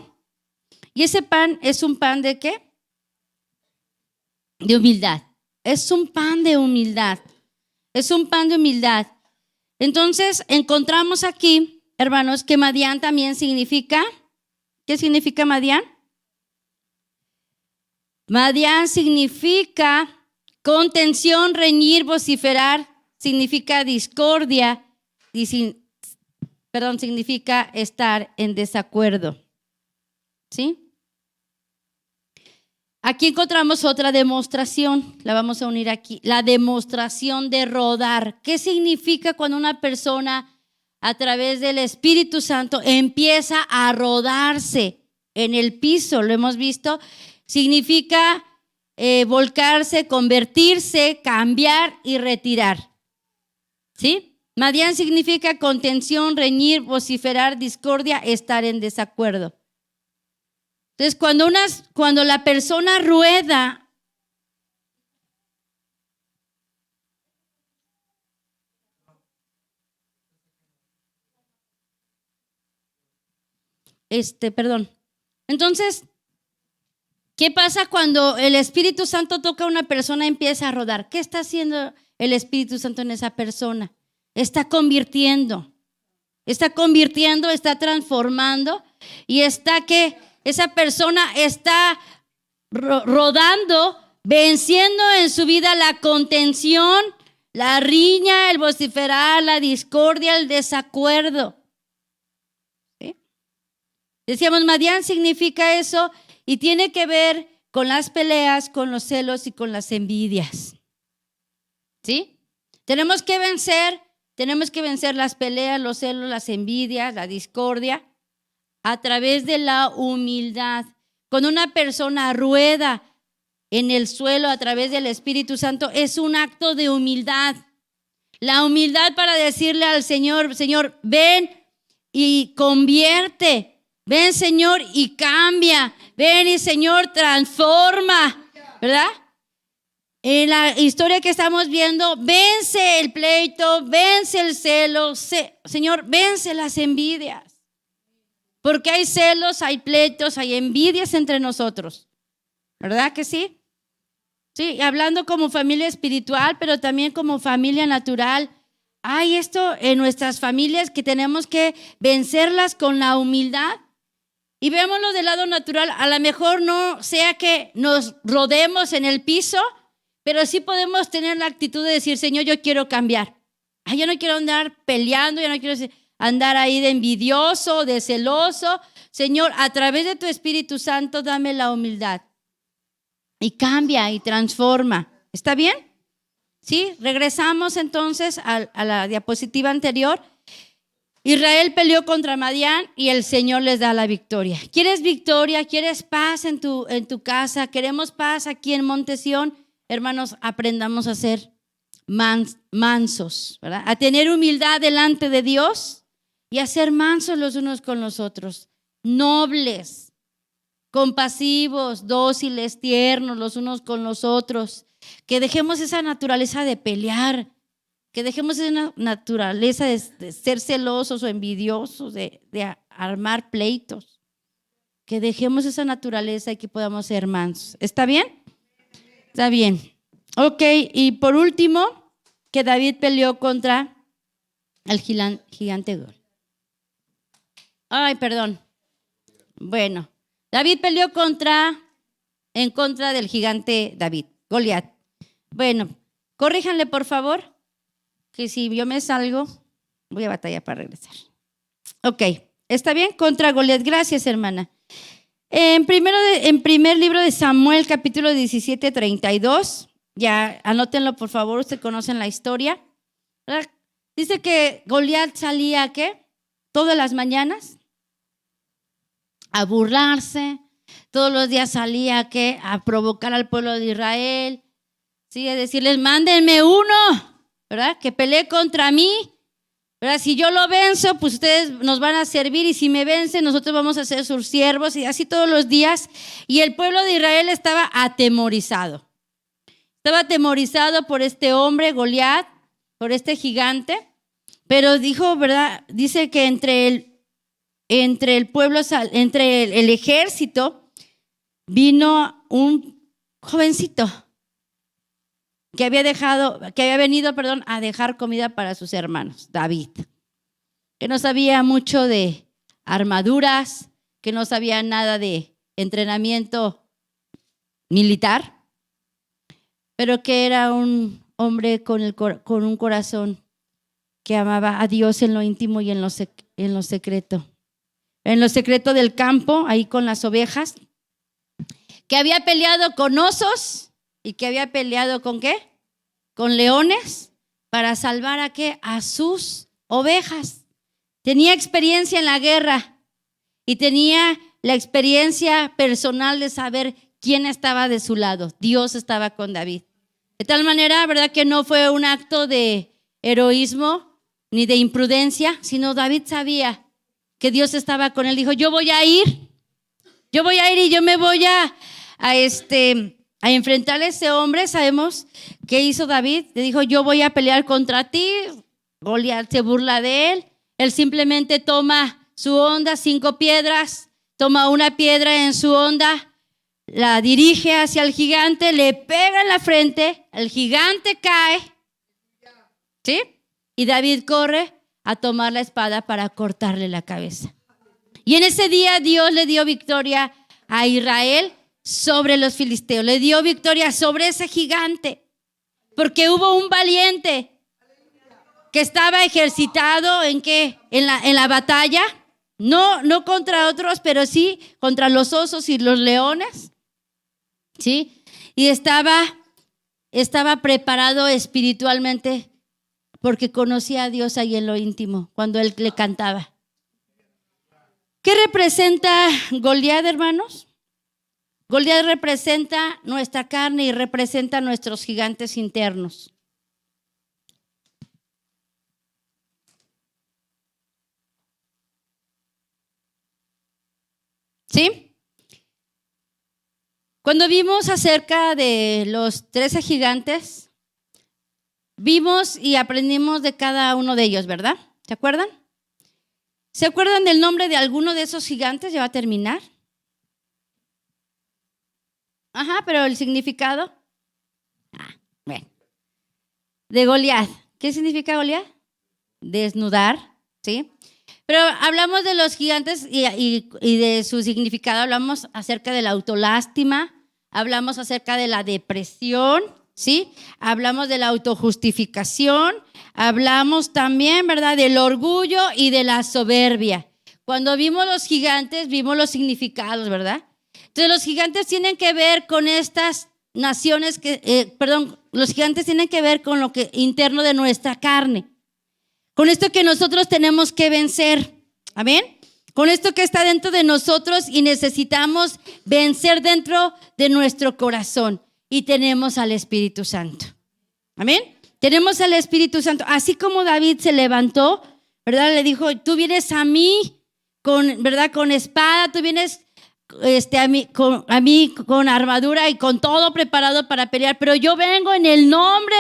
Y ese pan es un pan ¿de qué? De humildad. Es un pan de humildad. Es un pan de humildad. Entonces encontramos aquí, hermanos, que Madián también significa, ¿qué significa Madián? Madián significa contención, reñir, vociferar, significa discordia, significa estar en desacuerdo. ¿Sí? Aquí encontramos otra demostración, la vamos a unir aquí, la demostración de rodar. ¿Qué significa cuando una persona a través del Espíritu Santo empieza a rodarse en el piso? Lo hemos visto, significa volcarse, convertirse, cambiar y retirar. ¿Sí? Madián significa contención, reñir, vociferar, discordia, estar en desacuerdo. Entonces, cuando la persona rueda, Entonces, ¿qué pasa cuando el Espíritu Santo toca a una persona y empieza a rodar? ¿Qué está haciendo el Espíritu Santo en esa persona? Está convirtiendo, está transformando y esa persona está rodando, venciendo en su vida la contención, la riña, el vociferar, la discordia, el desacuerdo. ¿Sí? Decíamos, Madián significa eso y tiene que ver con las peleas, con los celos y con las envidias. ¿Sí? Tenemos que vencer las peleas, los celos, las envidias, la discordia a través de la humildad. Cuando una persona rueda en el suelo a través del Espíritu Santo, es un acto de humildad. La humildad para decirle al Señor, Señor, ven y convierte. Ven, Señor, y cambia. Ven y, Señor, transforma. ¿Verdad? En la historia que estamos viendo, vence el pleito, vence el celo. Señor, vence las envidias. Porque hay celos, hay pleitos, hay envidias entre nosotros. ¿Verdad que sí? Sí, hablando como familia espiritual, pero también como familia natural. Hay esto en nuestras familias que tenemos que vencerlas con la humildad. Y veámoslo del lado natural. A lo mejor no sea que nos rodemos en el piso, pero sí podemos tener la actitud de decir, Señor, yo quiero cambiar. Yo no quiero andar peleando, yo no quiero andar ahí de envidioso, de celoso. Señor, a través de tu Espíritu Santo, dame la humildad. Y cambia y transforma. ¿Está bien? ¿Sí? Regresamos entonces a la diapositiva anterior. Israel peleó contra Madián y el Señor les da la victoria. ¿Quieres victoria? ¿Quieres paz en tu casa? ¿Queremos paz aquí en Monte Sión? Hermanos, aprendamos a ser mansos, ¿verdad? A tener humildad delante de Dios y a ser mansos los unos con los otros, nobles, compasivos, dóciles, tiernos los unos con los otros, que dejemos esa naturaleza de pelear, que dejemos esa naturaleza de ser celosos o envidiosos, de armar pleitos, que dejemos esa naturaleza y que podamos ser mansos. ¿Está bien? Está bien. Ok, y por último, que David peleó contra el gigante Gol. Bueno, David peleó en contra del gigante Goliat. Bueno, corríjanle por favor, que si yo me salgo, voy a batallar para regresar. Ok, ¿está bien? Contra Goliat. Gracias, hermana. En primer libro de Samuel, capítulo 17, 32, ya anótenlo por favor, ustedes conocen la historia, ¿verdad? Dice que Goliat salía, ¿qué? Todas las mañanas a burlarse, todos los días salía, ¿qué? A provocar al pueblo de Israel, ¿sí? A decirles, mándenme uno, ¿verdad? Que pelee contra mí, ¿verdad? Si yo lo venzo, pues ustedes nos van a servir, y si me vencen, nosotros vamos a ser sus siervos, y así todos los días. Y el pueblo de Israel estaba atemorizado. Estaba atemorizado por este hombre, Goliat, por este gigante, pero dijo, ¿verdad? Dice que entre el pueblo, entre el ejército, vino un jovencito que había venido a dejar comida para sus hermanos, David, que no sabía mucho de armaduras, que no sabía nada de entrenamiento militar, pero que era un hombre con un corazón que amaba a Dios en lo íntimo y en lo secreto. En lo secreto del campo, ahí con las ovejas, que había peleado con osos y que había peleado ¿con qué? Con leones para salvar ¿a qué? A sus ovejas. Tenía experiencia en la guerra y tenía la experiencia personal de saber quién estaba de su lado. Dios estaba con David. De tal manera, ¿verdad? Que no fue un acto de heroísmo ni de imprudencia, sino David sabía que Dios estaba con él. Dijo, yo voy a ir y yo me voy a enfrentar a ese hombre. Sabemos qué hizo David. Le dijo, yo voy a pelear contra ti. Goliat se burla de él. Él simplemente toma su honda, 5 piedras, toma una piedra en su honda, la dirige hacia el gigante, le pega en la frente, el gigante cae, ¿sí? Y David corre a tomar la espada para cortarle la cabeza. Y en ese día Dios le dio victoria a Israel sobre los filisteos. Le dio victoria sobre ese gigante, porque hubo un valiente que estaba ejercitado ¿en qué? En la batalla, no contra otros, pero sí contra los osos y los leones, ¿sí? Y estaba preparado espiritualmente porque conocía a Dios ahí en lo íntimo, cuando él le cantaba. ¿Qué representa Goliat, hermanos? Goliat representa nuestra carne y representa nuestros gigantes internos. ¿Sí? Cuando vimos acerca de los 13 gigantes, vimos y aprendimos de cada uno de ellos, ¿verdad? ¿Se acuerdan? ¿Se acuerdan del nombre de alguno de esos gigantes? Ya va a terminar. Ajá, pero el significado. Bueno. De Goliat. ¿Qué significa Goliat? Desnudar, ¿sí? Pero hablamos de los gigantes y de su significado. Hablamos acerca de la autolástima, hablamos acerca de la depresión, ¿sí? Hablamos de la autojustificación, hablamos también, ¿verdad?, del orgullo y de la soberbia. Cuando vimos los gigantes, vimos los significados, ¿verdad? Entonces los gigantes tienen que ver con estas naciones los gigantes tienen que ver con lo que interno de nuestra carne. Con esto que nosotros tenemos que vencer, ¿amén? Con esto que está dentro de nosotros y necesitamos vencer dentro de nuestro corazón. Y tenemos al Espíritu Santo, ¿amén? Tenemos al Espíritu Santo. Así como David se levantó, ¿verdad? Le dijo, tú vienes a mí con espada, tú vienes a mí con armadura y con todo preparado para pelear, pero yo vengo en el nombre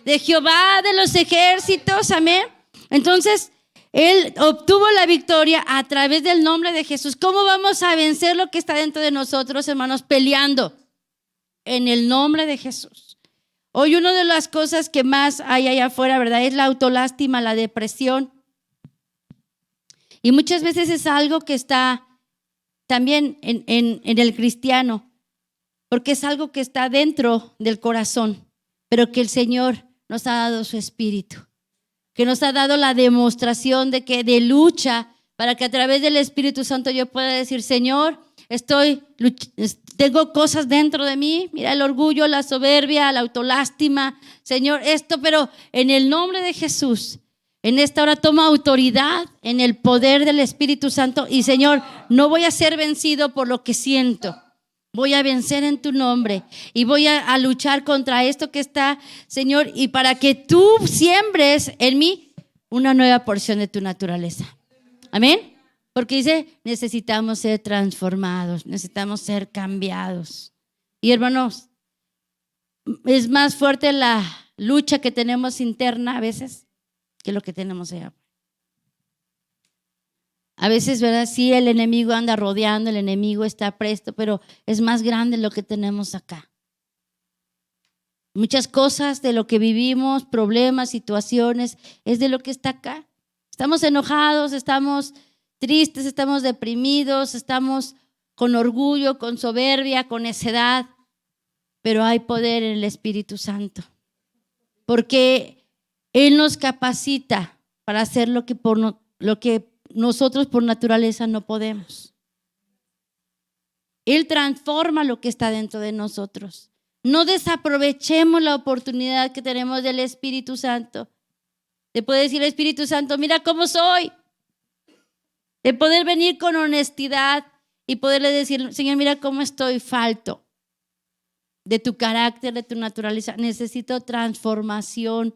de Jehová de los ejércitos, amén. Entonces, él obtuvo la victoria a través del nombre de Jesús. ¿Cómo vamos a vencer lo que está dentro de nosotros, hermanos? Peleando en el nombre de Jesús. Hoy una de las cosas que más hay allá afuera, ¿verdad?, es la autolástima, la depresión. Y muchas veces es algo que está también en el cristiano, porque es algo que está dentro del corazón, pero que el Señor nos ha dado su espíritu, que nos ha dado la demostración de lucha, para que a través del Espíritu Santo yo pueda decir, Señor, tengo cosas dentro de mí, mira el orgullo, la soberbia, la autolástima, Señor, pero en el nombre de Jesús, en esta hora toma autoridad en el poder del Espíritu Santo y Señor, no voy a ser vencido por lo que siento. Voy a vencer en tu nombre y voy a luchar contra esto que está, Señor, y para que tú siembres en mí una nueva porción de tu naturaleza. Amén. Porque dice, necesitamos ser transformados, necesitamos ser cambiados. Y hermanos, es más fuerte la lucha que tenemos interna a veces que lo que tenemos allá. A veces, ¿verdad? Sí, el enemigo anda rodeando, el enemigo está presto, pero es más grande lo que tenemos acá. Muchas cosas de lo que vivimos, problemas, situaciones, es de lo que está acá. Estamos enojados, estamos tristes, estamos deprimidos, estamos con orgullo, con soberbia, con necedad, pero hay poder en el Espíritu Santo, porque Él nos capacita para hacer lo que nosotros por naturaleza no podemos. Él transforma lo que está dentro de nosotros. No desaprovechemos la oportunidad que tenemos del Espíritu Santo, de poder decir: Espíritu Santo, mira cómo soy. De poder venir con honestidad y poderle decir: Señor, mira cómo estoy falto de tu carácter, de tu naturaleza. Necesito transformación,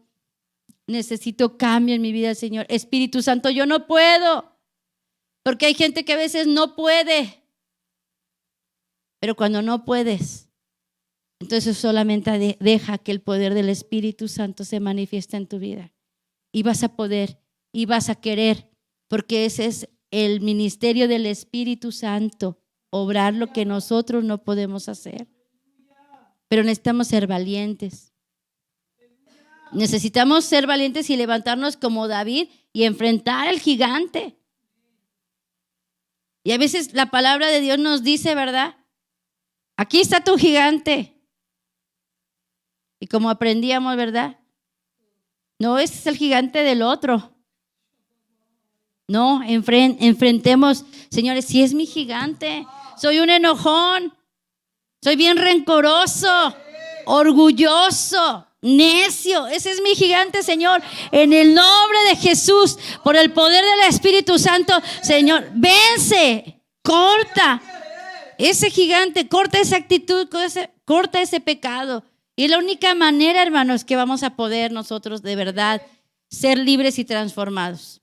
necesito cambio en mi vida, Señor. Espíritu Santo, yo no puedo, porque hay gente que a veces no puede. Pero cuando no puedes, entonces solamente deja que el poder del Espíritu Santo se manifieste en tu vida. Y vas a poder, y vas a querer, porque ese es el ministerio del Espíritu Santo, obrar lo que nosotros no podemos hacer. Pero necesitamos ser valientes. Necesitamos ser valientes y levantarnos como David y enfrentar al gigante. Y a veces la palabra de Dios nos dice, ¿verdad? Aquí está tu gigante. Y como aprendíamos, ¿verdad? No, ese es el gigante del otro. No, enfrentemos, señores, si es mi gigante, soy un enojón, soy bien rencoroso, orgulloso, necio. Ese es mi gigante, Señor. En el nombre de Jesús, por el poder del Espíritu Santo, Señor, vence, corta ese gigante, corta esa actitud, corta ese pecado. Y es la única manera, hermanos, que vamos a poder nosotros de verdad ser libres y transformados.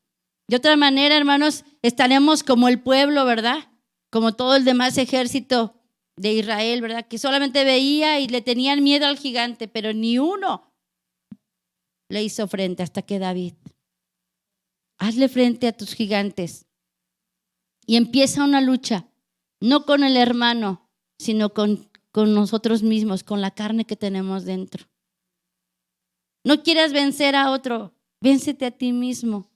De otra manera, hermanos, estaremos como el pueblo, ¿verdad? Como todo el demás ejército de Israel, ¿verdad? Que solamente veía y le tenían miedo al gigante, pero ni uno le hizo frente hasta que David. Hazle frente a tus gigantes. Y empieza una lucha, no con el hermano, sino con nosotros mismos, con la carne que tenemos dentro. No quieras vencer a otro, véncete a ti mismo.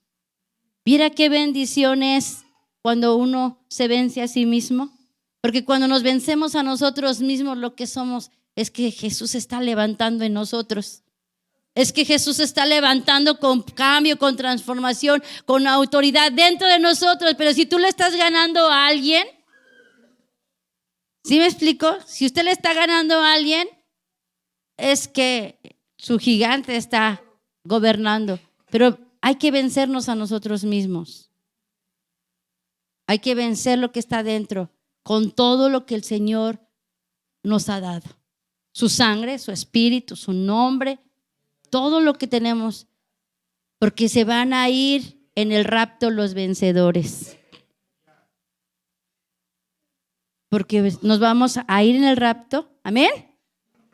Mira qué bendición es cuando uno se vence a sí mismo, porque cuando nos vencemos a nosotros mismos, lo que somos es que Jesús está levantando en nosotros. Es que Jesús está levantando con cambio, con transformación, con autoridad dentro de nosotros. Pero si tú le estás ganando a alguien, ¿sí me explico? Si usted le está ganando a alguien, es que su gigante está gobernando. Pero hay que vencernos a nosotros mismos. Hay que vencer lo que está dentro con todo lo que el Señor nos ha dado. Su sangre, su espíritu, su nombre, todo lo que tenemos. Porque se van a ir en el rapto los vencedores. Porque nos vamos a ir en el rapto. ¿Amén?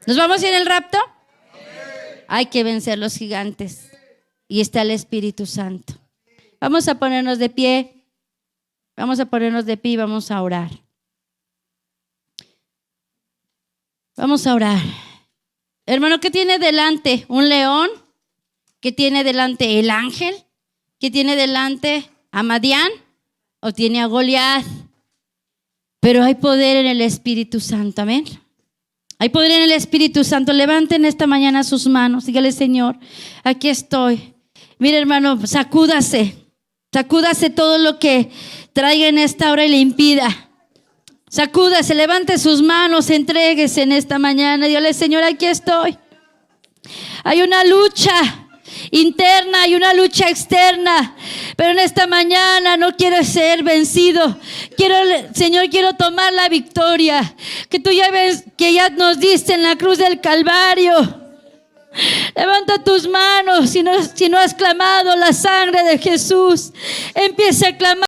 ¿Nos vamos a ir en el rapto? Hay que vencer los gigantes. Y está el Espíritu Santo. Vamos a ponernos de pie. Vamos a ponernos de pie y vamos a orar. Vamos a orar. Hermano, ¿qué tiene delante? ¿Un león? ¿Qué tiene delante? ¿El ángel? ¿Qué tiene delante? ¿A Madián? ¿O tiene a Goliat? Pero hay poder en el Espíritu Santo. Amén. Hay poder en el Espíritu Santo. Levanten esta mañana sus manos. Dígale: Señor, aquí estoy. Mire, hermano, sacúdase todo lo que traiga en esta hora y le impida. Sacúdase, levante sus manos, entréguese en esta mañana. Dígale: Señor, aquí estoy. Hay una lucha interna y una lucha externa, pero en esta mañana no quiero ser vencido. Señor, quiero tomar la victoria que tú ya ves, que ya nos diste en la cruz del Calvario. Levanta tus manos. Si no has clamado la sangre de Jesús, empieza a clamar.